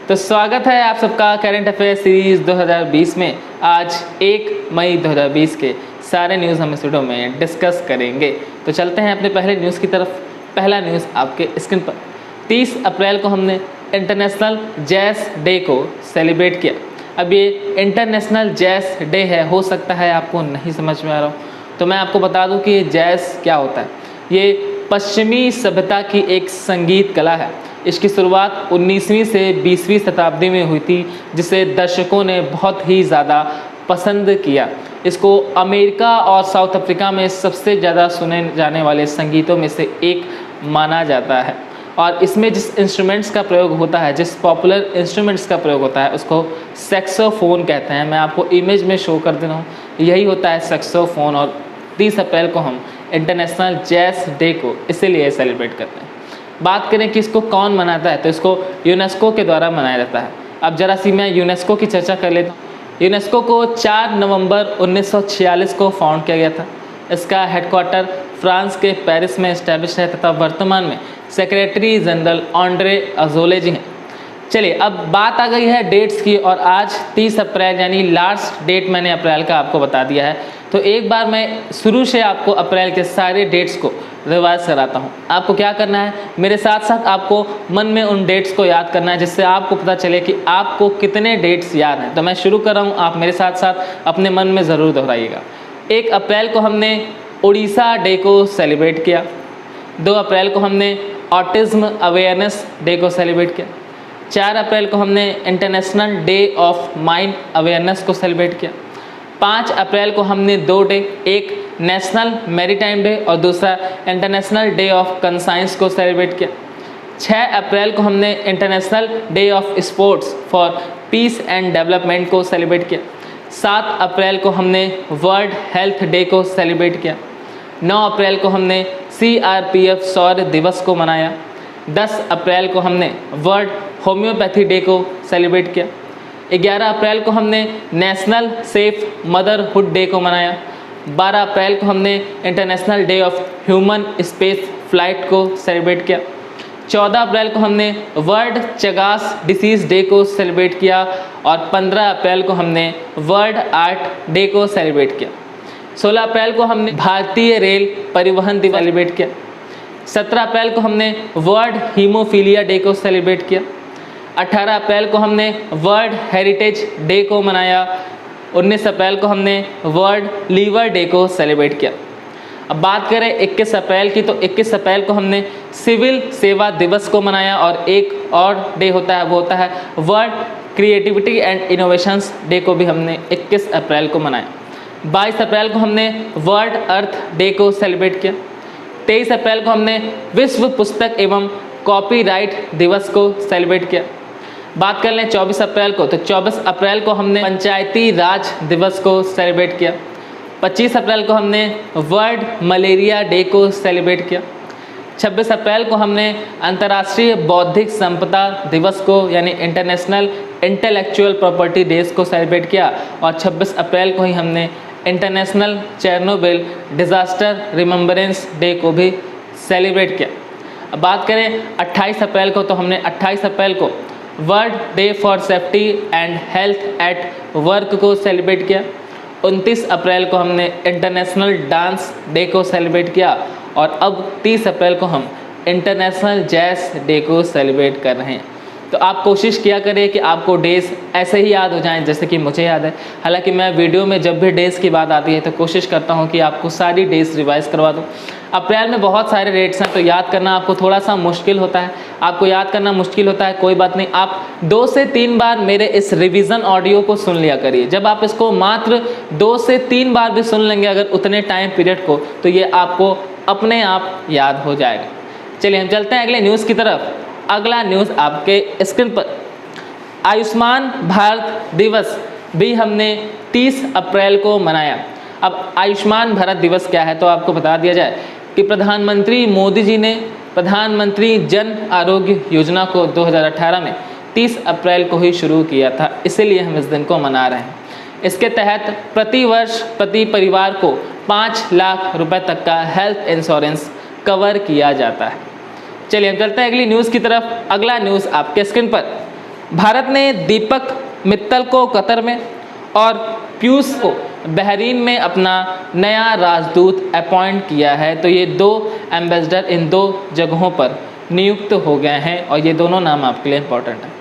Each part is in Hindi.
तो स्वागत है आप सबका करंट अफेयर सीरीज़ 2020 में। आज 1 मई 2020 के सारे न्यूज़ हम इस वीडियो में डिस्कस करेंगे। तो चलते हैं अपने पहले न्यूज़ की तरफ। पहला न्यूज़ आपके स्क्रीन पर। 30 अप्रैल को हमने इंटरनेशनल जैज़ डे को सेलिब्रेट किया। अब ये इंटरनेशनल जैज़ डे है, हो सकता है आपको नहीं समझ में आ रहा हो, तो मैं आपको बता दूं कि ये जैज़ क्या होता है। ये पश्चिमी सभ्यता की एक संगीत कला है। इसकी शुरुआत 19वीं से 20वीं शताब्दी में हुई थी, जिसे दर्शकों ने बहुत ही ज़्यादा पसंद किया। इसको अमेरिका और साउथ अफ्रीका में सबसे ज़्यादा सुने जाने वाले संगीतों में से एक माना जाता है। और इसमें जिस इंस्ट्रूमेंट्स का प्रयोग होता है, जिस पॉपुलर इंस्ट्रूमेंट्स का प्रयोग होता है, उसको सैक्सोफोन कहते हैं। मैं आपको इमेज में शो कर दे रहा हूँ, यही होता है सैक्सोफोन। और 30 अप्रैल को हम इंटरनेशनल जैज़ डे को इसीलिए सेलिब्रेट करते हैं। बात करें कि इसको कौन मनाता है, तो इसको यूनेस्को के द्वारा मनाया जाता है। अब जरा सी मैं यूनेस्को की चर्चा कर लेता हूँ। यूनेस्को को 4 नवंबर 1946 को फाउंड किया गया था। इसका हेडक्वार्टर फ्रांस के पेरिस में इस्टेब्लिश है तथा वर्तमान में सेक्रेटरी जनरल ऑन्ड्रे अजोले जी हैं। चलिए, अब बात आ गई है डेट्स की, और आज 30 अप्रैल यानी लास्ट डेट मैंने अप्रैल का आपको बता दिया है। तो एक बार मैं शुरू से आपको अप्रैल के सारे डेट्स को रिवाइज कराता हूँ। आपको क्या करना है, मेरे साथ साथ आपको मन में उन डेट्स को याद करना है, जिससे आपको पता चले कि आपको कितने डेट्स याद हैं। तो मैं शुरू कर रहा हूँ, आप मेरे साथ साथ अपने मन में ज़रूर दोहराइएगा। 1 अप्रैल को हमने उड़ीसा डे को सेलिब्रेट किया। 2 अप्रैल को हमने ऑटिज़्म अवेयरनेस डे को सेलिब्रेट किया। 4 अप्रैल को हमने international day of mind awareness को सेलिब्रेट किया। 5 अप्रैल को हमने 2 डे, एक नेशनल मैरीटाइम डे और दूसरा इंटरनेशनल डे ऑफ कंसाइंस को सेलिब्रेट किया। 6 अप्रैल को हमने international day of sports for piece and development को सेलिब्रेट किया। 7 अप्रैल को हमने वर्ल्ड हेल्थ डे को सेलिब्रेट किया। 9 अप्रैल को हमने CRPF शौर्य दिवस को मनाया। 10 अप्रैल को हमने वर्ल्ड होम्योपैथी डे को सेलिब्रेट किया। 11 अप्रैल को हमने नेशनल सेफ मदरहुड डे को मनाया। 12 अप्रैल को हमने international day of human space flight को सेलिब्रेट किया। 14 अप्रैल को हमने वर्ल्ड चगास डिसीज़ डे को सेलिब्रेट किया। और 15 अप्रैल को हमने वर्ल्ड आर्ट डे को सेलिब्रेट किया। 16 अप्रैल को हमने भारतीय रेल परिवहन दिवस सेलिब्रेट किया। 17 अप्रैल को हमने वर्ल्ड हीमोफीलिया डे को सेलिब्रेट किया। 18 अप्रैल को हमने वर्ल्ड हेरिटेज डे को मनाया। 19 अप्रैल को हमने वर्ल्ड लीवर डे को सेलिब्रेट किया। अब बात करें 21 अप्रैल की, तो 21 अप्रैल को हमने सिविल सेवा दिवस को मनाया। और एक और डे होता है, वो होता है world creativity and innovations day को भी हमने 21 अप्रैल को मनाया। 22 अप्रैल को हमने वर्ल्ड अर्थ डे को सेलिब्रेट किया। 23 अप्रैल को हमने विश्व पुस्तक एवं कॉपीराइट दिवस को सेलिब्रेट किया। बात कर लें 24 अप्रैल को, तो 24 अप्रैल को हमने पंचायती राज दिवस को सेलिब्रेट किया। 25 अप्रैल को हमने वर्ल्ड मलेरिया डे को सेलिब्रेट किया। 26 अप्रैल को हमने अंतर्राष्ट्रीय बौद्धिक संपदा दिवस को यानी इंटरनेशनल इंटेलेक्चुअल प्रॉपर्टी डेज को सेलिब्रेट किया। और 26 अप्रैल को ही हमने international Chernobyl disaster remembrance day को भी सेलिब्रेट किया। अब बात करें 28 अप्रैल को, तो हमने 28 अप्रैल को world day for safety and health at work को सेलिब्रेट किया। 29 अप्रैल को हमने इंटरनेशनल डांस डे को सेलिब्रेट किया। और अब 30 अप्रैल को हम इंटरनेशनल जैज़ डे को सेलिब्रेट कर रहे हैं। तो आप कोशिश किया करें कि आपको डेज़ ऐसे ही याद हो जाएं जैसे कि मुझे याद है। हालांकि मैं वीडियो में जब भी डेज़ की बात आती है तो कोशिश करता हूं कि आपको सारी डेज़ रिवाइज़ करवा दूं। अप्रैल में बहुत सारे डेट्स हैं, तो याद करना आपको थोड़ा सा मुश्किल होता है। आपको याद करना मुश्किल होता है, कोई बात नहीं, आप 2 से 3 बार मेरे इस रिवीजन ऑडियो को सुन लिया करिए। जब आप इसको मात्र 2 से 3 बार भी सुन लेंगे अगर उतने टाइम पीरियड को, तो ये आपको अपने आप याद हो जाएगा। चलिए हम चलते हैं अगले न्यूज़ की तरफ। अगला न्यूज़ आपके स्क्रीन पर। आयुष्मान भारत दिवस भी हमने 30 अप्रैल को मनाया। अब आयुष्मान भारत दिवस क्या है, तो आपको बता दिया जाए कि प्रधानमंत्री मोदी जी ने प्रधानमंत्री जन आरोग्य योजना को 2018 में 30 अप्रैल को ही शुरू किया था, इसीलिए हम इस दिन को मना रहे हैं। इसके तहत प्रति वर्ष प्रति परिवार को 5 लाख रुपए तक का हेल्थ इंश्योरेंस कवर किया जाता है। चलिए हम चलते हैं अगली न्यूज़ की तरफ। अगला न्यूज़ आपके स्क्रीन पर। भारत ने दीपक मित्तल को कतर में और पीयूष को बहरीन में अपना नया राजदूत अपॉइंट किया है। तो ये 2 एम्बेसडर इन 2 जगहों पर नियुक्त हो गए हैं और ये दोनों नाम आपके लिए इंपॉर्टेंट है।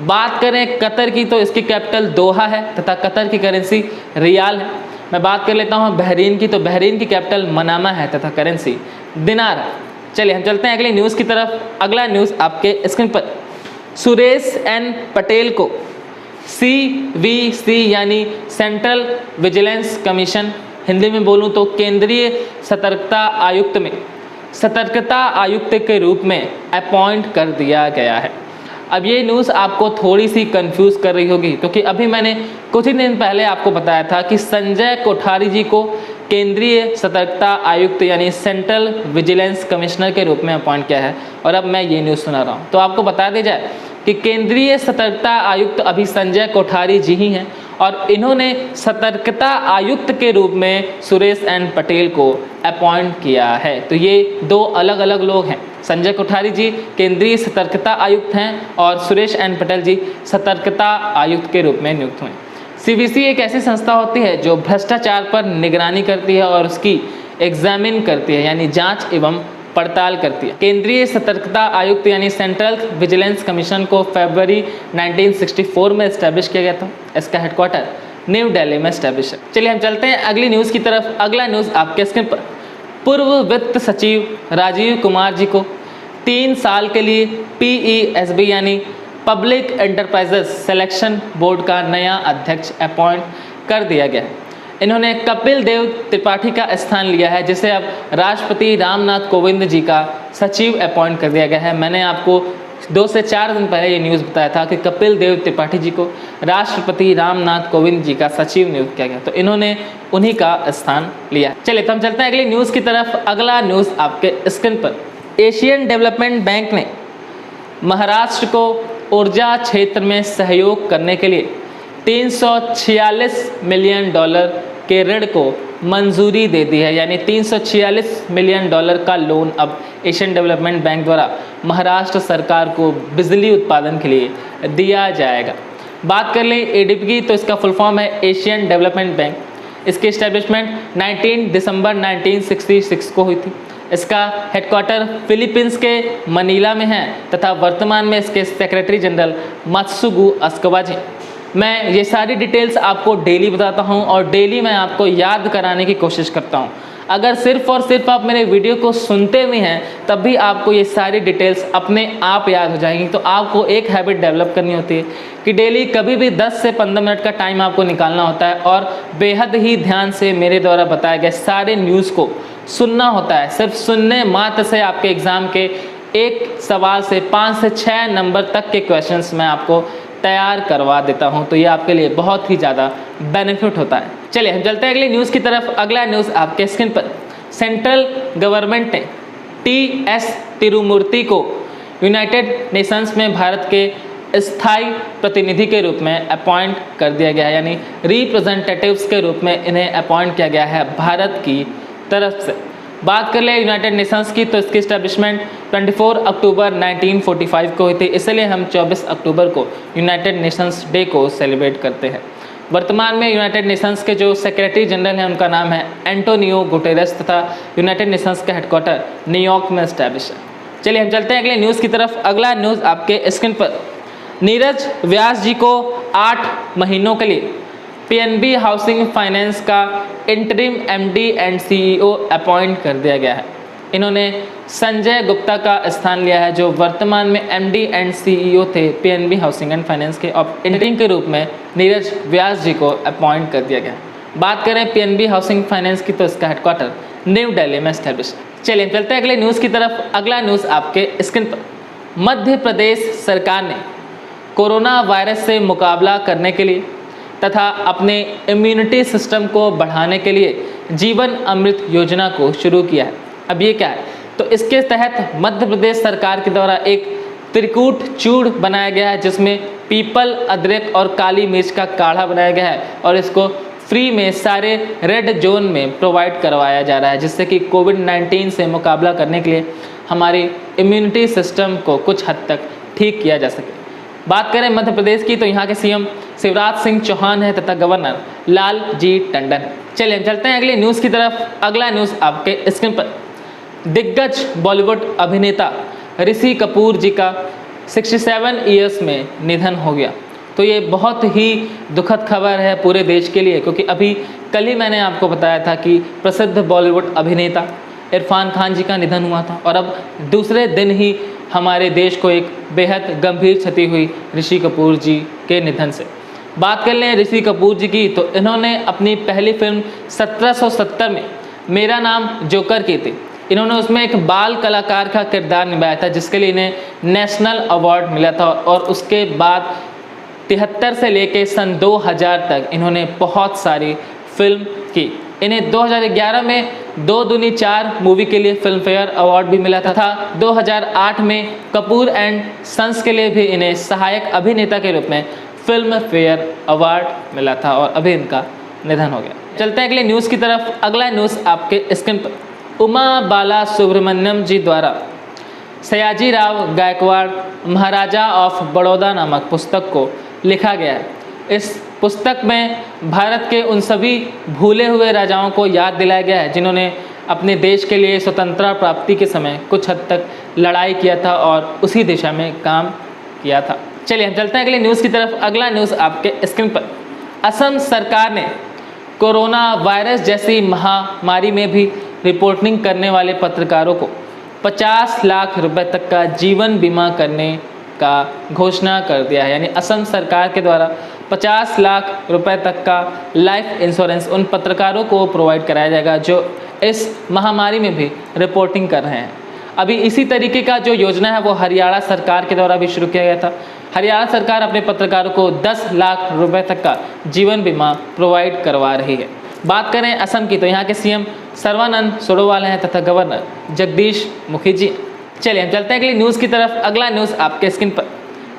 बात करें कतर की तो इसकी कैपिटल दोहा है तथा कतर की करेंसी रियाल है। मैं बात कर लेता हूँ बहरीन की, तो बहरीन की कैपिटल मनामा है तथा करेंसी दिनार है। चलिए हम चलते हैं अगली न्यूज़ की तरफ। अगला न्यूज़ आपके स्क्रीन पर, सुरेश एन पटेल को CVC यानी सेंट्रल विजिलेंस कमीशन, हिंदी में बोलूँ तो केंद्रीय सतर्कता आयुक्त में सतर्कता आयुक्त के रूप में अपॉइंट कर दिया गया है। अब ये न्यूज़ आपको थोड़ी सी कंफ्यूज कर रही होगी क्योंकि अभी मैंने कुछ ही दिन पहले आपको बताया था कि संजय कोठारी जी को केंद्रीय सतर्कता आयुक्त यानी सेंट्रल विजिलेंस कमिश्नर के रूप में अपॉइंट किया है और अब मैं ये न्यूज़ सुना रहा हूँ। तो आपको बता दिया जाए कि केंद्रीय सतर्कता आयुक्त अभी संजय कोठारी जी ही हैं और इन्होंने सतर्कता आयुक्त के रूप में सुरेश एन पटेल को अपॉइंट किया है। तो ये 2 अलग अलग लोग हैं। संजय कोठारी जी केंद्रीय सतर्कता आयुक्त हैं और सुरेश एन पटेल जी सतर्कता आयुक्त के रूप में नियुक्त हुए। CVC एक ऐसी संस्था होती है जो भ्रष्टाचार पर निगरानी करती है और उसकी एग्जामिन करती है यानी जांच एवं पड़ताल करती है। केंद्रीय सतर्कता आयुक्त यानी सेंट्रल विजिलेंस कमीशन को फरवरी 1964 में इस्टेब्लिश किया गया था। इसका हेडक्वार्टर न्यू दिल्ली में इस्टेब्लिश है। चलिए हम चलते हैं अगली न्यूज़ की तरफ। अगला न्यूज़ आपके स्क्रीन पर, पूर्व वित्त सचिव राजीव कुमार जी को 3 साल के लिए PESB यानी पब्लिक एंटरप्राइजेस सिलेक्शन बोर्ड का नया अध्यक्ष अपॉइंट कर दिया गया है। इन्होंने कपिल देव त्रिपाठी का स्थान लिया है जिसे अब राष्ट्रपति रामनाथ कोविंद जी का सचिव अपॉइंट कर दिया गया है। मैंने आपको 2 से 4 दिन पहले ये न्यूज़ बताया था कि कपिल देव त्रिपाठी जी को राष्ट्रपति रामनाथ कोविंद जी का सचिव नियुक्त किया गया, तो इन्होंने उन्हीं का स्थान लिया। चलिए तो हम चलते हैं अगली न्यूज़ की तरफ। अगला न्यूज़ आपके स्क्रीन पर, एशियन डेवलपमेंट बैंक ने महाराष्ट्र को ऊर्जा क्षेत्र में सहयोग करने के लिए $346 मिलियन के ऋण को मंजूरी दे दी है। यानी $346 मिलियन का लोन अब एशियन डेवलपमेंट बैंक द्वारा महाराष्ट्र सरकार को बिजली उत्पादन के लिए दिया जाएगा। बात कर लें ADB की तो इसका फुल फॉर्म है एशियन डेवलपमेंट बैंक। इसकी इस्टेब्लिशमेंट 19 दिसंबर 1966 को हुई थी। इसका हेडक्वार्टर फिलीपींस के मनीला में है तथा वर्तमान में इसके सेक्रेटरी जनरल मत्सुगु अस्कवा जी। मैं ये सारी डिटेल्स आपको डेली बताता हूँ और डेली मैं आपको याद कराने की कोशिश करता हूँ। अगर सिर्फ और सिर्फ आप मेरे वीडियो को सुनते भी हैं तब भी आपको ये सारी डिटेल्स अपने आप याद हो जाएंगी। तो आपको एक हैबिट डेवलप करनी होती है कि डेली कभी भी 10 से 15 मिनट का टाइम आपको निकालना होता है और बेहद ही ध्यान से मेरे द्वारा बताए गए सारे न्यूज़ को सुनना होता है। सिर्फ सुनने मात्र से आपके एग्ज़ाम के एक सवाल से 5 से 6 नंबर तक के क्वेश्चंस मैं आपको तैयार करवा देता हूं, तो ये आपके लिए बहुत ही ज़्यादा बेनिफिट होता है। चलिए हम चलते हैं अगली न्यूज़ की तरफ। अगला न्यूज़ आपके स्क्रीन पर, सेंट्रल गवर्नमेंट ने TS तिरुमूर्ति को यूनाइटेड नेशंस में भारत के स्थायी प्रतिनिधि के रूप में अपॉइंट कर दिया गया है। यानी रिप्रेजेंटेटिव्स के रूप में इन्हें अपॉइंट किया गया है भारत की तरफ से। बात कर ले यूनाइटेड नेशंस की तो इसकी इस्टेब्लिशमेंट 24 अक्टूबर 1945 को हुई थी, इसलिए हम 24 अक्टूबर को यूनाइटेड नेशंस डे को सेलिब्रेट करते हैं। वर्तमान में यूनाइटेड नेशंस के जो सेक्रेटरी जनरल हैं उनका नाम है एंटोनियो गुटेरेस तथा यूनाइटेड नेशंस का हेडक्वार्टर न्यूयॉर्क में इस्टेब्लिश है। चलिए हम चलते हैं अगले न्यूज़ की तरफ। अगला न्यूज़ आपके स्क्रीन पर, नीरज व्यास जी को 8 महीनों के लिए PNB हाउसिंग फाइनेंस का interim MD and CEO appoint कर दिया गया है। इन्होंने संजय गुप्ता का स्थान लिया है जो वर्तमान में MD एंड CEO थे PNB हाउसिंग एंड फाइनेंस के, और इंटरिम के रूप में नीरज व्यास जी को अपॉइंट कर दिया गया। बात करें PNB हाउसिंग फाइनेंस की तो इसका हेडक्वार्टर न्यू दिल्ली में इस्टेब्लिश। चलिए चलते हैं अगले न्यूज़ की तरफ। अगला न्यूज़ आपके स्क्रीन पर, मध्य प्रदेश सरकार ने कोरोना वायरस से मुकाबला करने के लिए तथा अपने इम्यूनिटी सिस्टम को बढ़ाने के लिए जीवन अमृत योजना को शुरू किया है। अब ये क्या है, तो इसके तहत मध्य प्रदेश सरकार के द्वारा एक त्रिकूट चूर्ण बनाया गया है जिसमें पीपल, अदरक और काली मिर्च का काढ़ा बनाया गया है और इसको फ्री में सारे रेड जोन में प्रोवाइड करवाया जा रहा है, जिससे कि कोविड-19 से मुकाबला करने के लिए हमारी इम्यूनिटी सिस्टम को कुछ हद तक ठीक किया जा सके। बात करें मध्य प्रदेश की तो यहाँ के सीएम शिवराज सिंह चौहान है तथा गवर्नर लालजी टंडन है। चलिए हम चलते हैं अगली न्यूज़ की तरफ। अगला न्यूज़ आपके स्क्रीन पर, दिग्गज बॉलीवुड अभिनेता ऋषि कपूर जी का 67 ईयर्स में निधन हो गया। तो ये बहुत ही दुखद खबर है पूरे देश के लिए, क्योंकि अभी कल ही मैंने आपको बताया था कि प्रसिद्ध बॉलीवुड अभिनेता इरफान खान जी का निधन हुआ था और अब दूसरे दिन ही हमारे देश को एक बेहद गंभीर क्षति हुई ऋषि कपूर जी के निधन से। बात कर लें ऋषि कपूर जी की तो इन्होंने अपनी पहली फिल्म 1770 में मेरा नाम जोकर की थी। इन्होंने उसमें एक बाल कलाकार का किरदार निभाया था जिसके लिए इन्हें नेशनल अवार्ड मिला था और उसके बाद 73 से लेकर सन 2000 तक इन्होंने बहुत सारी फिल्म की। इन्हें 2011 में 2 दूनी 4 मूवी के लिए फिल्म फेयर अवार्ड भी मिला था। 2008 में कपूर एंड सन्स के लिए भी इन्हें सहायक अभिनेता के रूप में फिल्म फेयर अवार्ड मिला था और अभी इनका निधन हो गया। चलते हैं अगले न्यूज़ की तरफ। अगला न्यूज़ आपके स्क्रीन पर, उमा बाला सुब्रमण्यम जी द्वारा सयाजी राव गायकवाड़ महाराजा ऑफ बड़ौदा नामक पुस्तक को लिखा गया है। इस पुस्तक में भारत के उन सभी भूले हुए राजाओं को याद दिलाया गया है जिन्होंने अपने देश के लिए स्वतंत्रता प्राप्ति के समय कुछ हद तक लड़ाई किया था और उसी दिशा में काम किया था। चलिए हम चलते हैं अगले न्यूज़ की तरफ। अगला न्यूज़ आपके स्क्रीन पर, असम सरकार ने कोरोना वायरस जैसी महामारी में भी रिपोर्टिंग करने वाले पत्रकारों को 50 लाख रुपए तक का जीवन बीमा करने का घोषणा कर दिया है। यानी असम सरकार के द्वारा 50 लाख रुपए तक का लाइफ इंश्योरेंस उन पत्रकारों को प्रोवाइड कराया जाएगा जो इस महामारी में भी रिपोर्टिंग कर रहे हैं। अभी इसी तरीके का जो योजना है वो हरियाणा सरकार के द्वारा भी शुरू किया गया था। हरियाणा सरकार अपने पत्रकारों को 10 लाख रुपए तक का जीवन बीमा प्रोवाइड करवा रही है। बात करें असम की तो यहाँ के सीएम सर्बानंद सोनोवाल हैं तथा गवर्नर जगदीश मुखी जी। चलिए हम चलते हैं अगली न्यूज़ की तरफ। अगला न्यूज़ आपके स्क्रीन पर,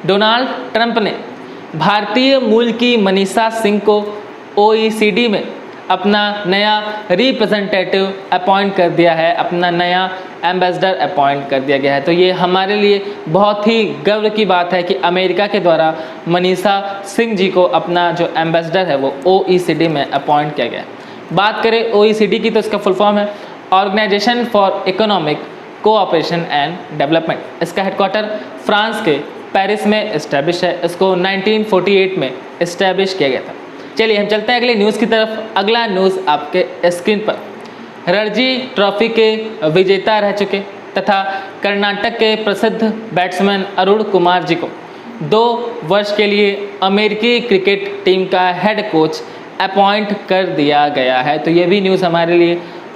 डोनाल्ड ट्रंप ने भारतीय मूल की मनीषा सिंह को OECD में अपना नया रिप्रेजेंटेटिव अपॉइंट कर दिया है, अपना नया एम्बेसडर अपॉइंट कर दिया गया है। तो ये हमारे लिए बहुत ही गर्व की बात है कि अमेरिका के द्वारा मनीषा सिंह जी को अपना जो एम्बेसडर है वो OECD में अपॉइंट किया गया है। बात करें OECD की तो इसका फुल फॉर्म है organisation for economic cooperation and development. इसका हेडक्वार्टर फ्रांस के पेरिस में इस्टेब्लिश है। इसको 1948 में इस्टेब्लिश किया गया था। चलिए हम चलते हैं अगली न्यूज़ की तरफ। अगला न्यूज़ आपके स्क्रीन पर, रणजी ट्रॉफी के विजेता रह चुके तथा कर्नाटक के प्रसिद्ध बैट्समैन अरुण कुमार जी को 2 वर्ष के लिए अमेरिकी क्रिकेट टीम का हेड कोच अपॉइंट कर दिया गया है। तो ये भी न्यूज़ हमारे लिए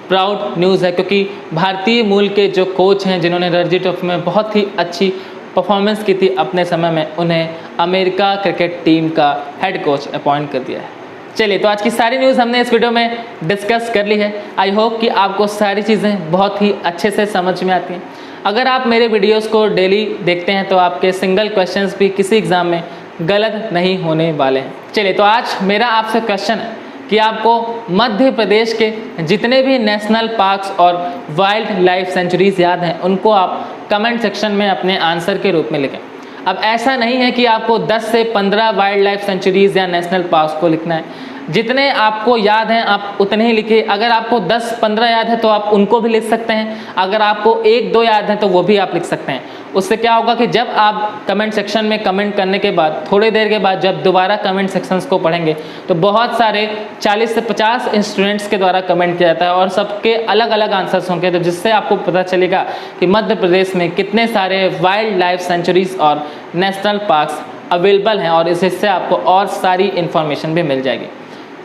प्राउड न्यूज़ है क्योंकि भारतीय मूल के जो कोच हैं जिन्होंने रणजी ट्रॉफी में बहुत ही अच्छी परफॉर्मेंस की थी अपने समय में, उन्हें अमेरिका क्रिकेट टीम का हेड कोच अपॉइंट कर दिया है। चलिए तो आज की सारी न्यूज़ हमने इस वीडियो में डिस्कस कर ली है। आई होप कि आपको सारी चीज़ें बहुत ही अच्छे से समझ में आती हैं। अगर आप मेरे वीडियोस को डेली देखते हैं तो आपके सिंगल क्वेश्चंस भी किसी एग्ज़ाम में गलत नहीं होने वाले हैं। चलिए तो आज मेरा आपसे क्वेश्चन है कि आपको मध्य प्रदेश के जितने भी नेशनल पार्क्स और वाइल्ड लाइफ सेंचुरीज़ याद हैं उनको आप कमेंट सेक्शन में अपने आंसर के रूप में लिखें। अब ऐसा नहीं है कि आपको 10 से 15 वाइल्ड लाइफ सेंचुरीज़ या नेशनल पार्क्स को लिखना है, जितने आपको याद हैं आप उतने ही लिखिए। अगर आपको 10-15 याद है तो आप उनको भी लिख सकते हैं, अगर आपको 1-2 याद है तो वो भी आप लिख सकते हैं। उससे क्या होगा कि जब आप कमेंट सेक्शन में कमेंट करने के बाद थोड़ी देर के बाद जब दोबारा कमेंट सेक्शंस को पढ़ेंगे तो बहुत सारे 40 से 50 स्टूडेंट्स के द्वारा कमेंट किया जाता है और सबके अलग अलग आंसर्स होंगे, तो जिससे आपको पता चलेगा कि मध्य प्रदेश में कितने सारे वाइल्ड लाइफ सेंचुरीज़ और नेशनल पार्क्स अवेलेबल हैं और इससे आपको और सारी इन्फॉर्मेशन भी मिल जाएगी।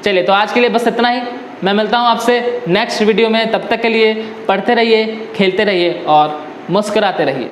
चलिए तो आज के लिए बस इतना ही। मैं मिलता हूँ आपसे नेक्स्ट वीडियो में। तब तक के लिए पढ़ते रहिए, खेलते रहिए और मुस्कुराते रहिए।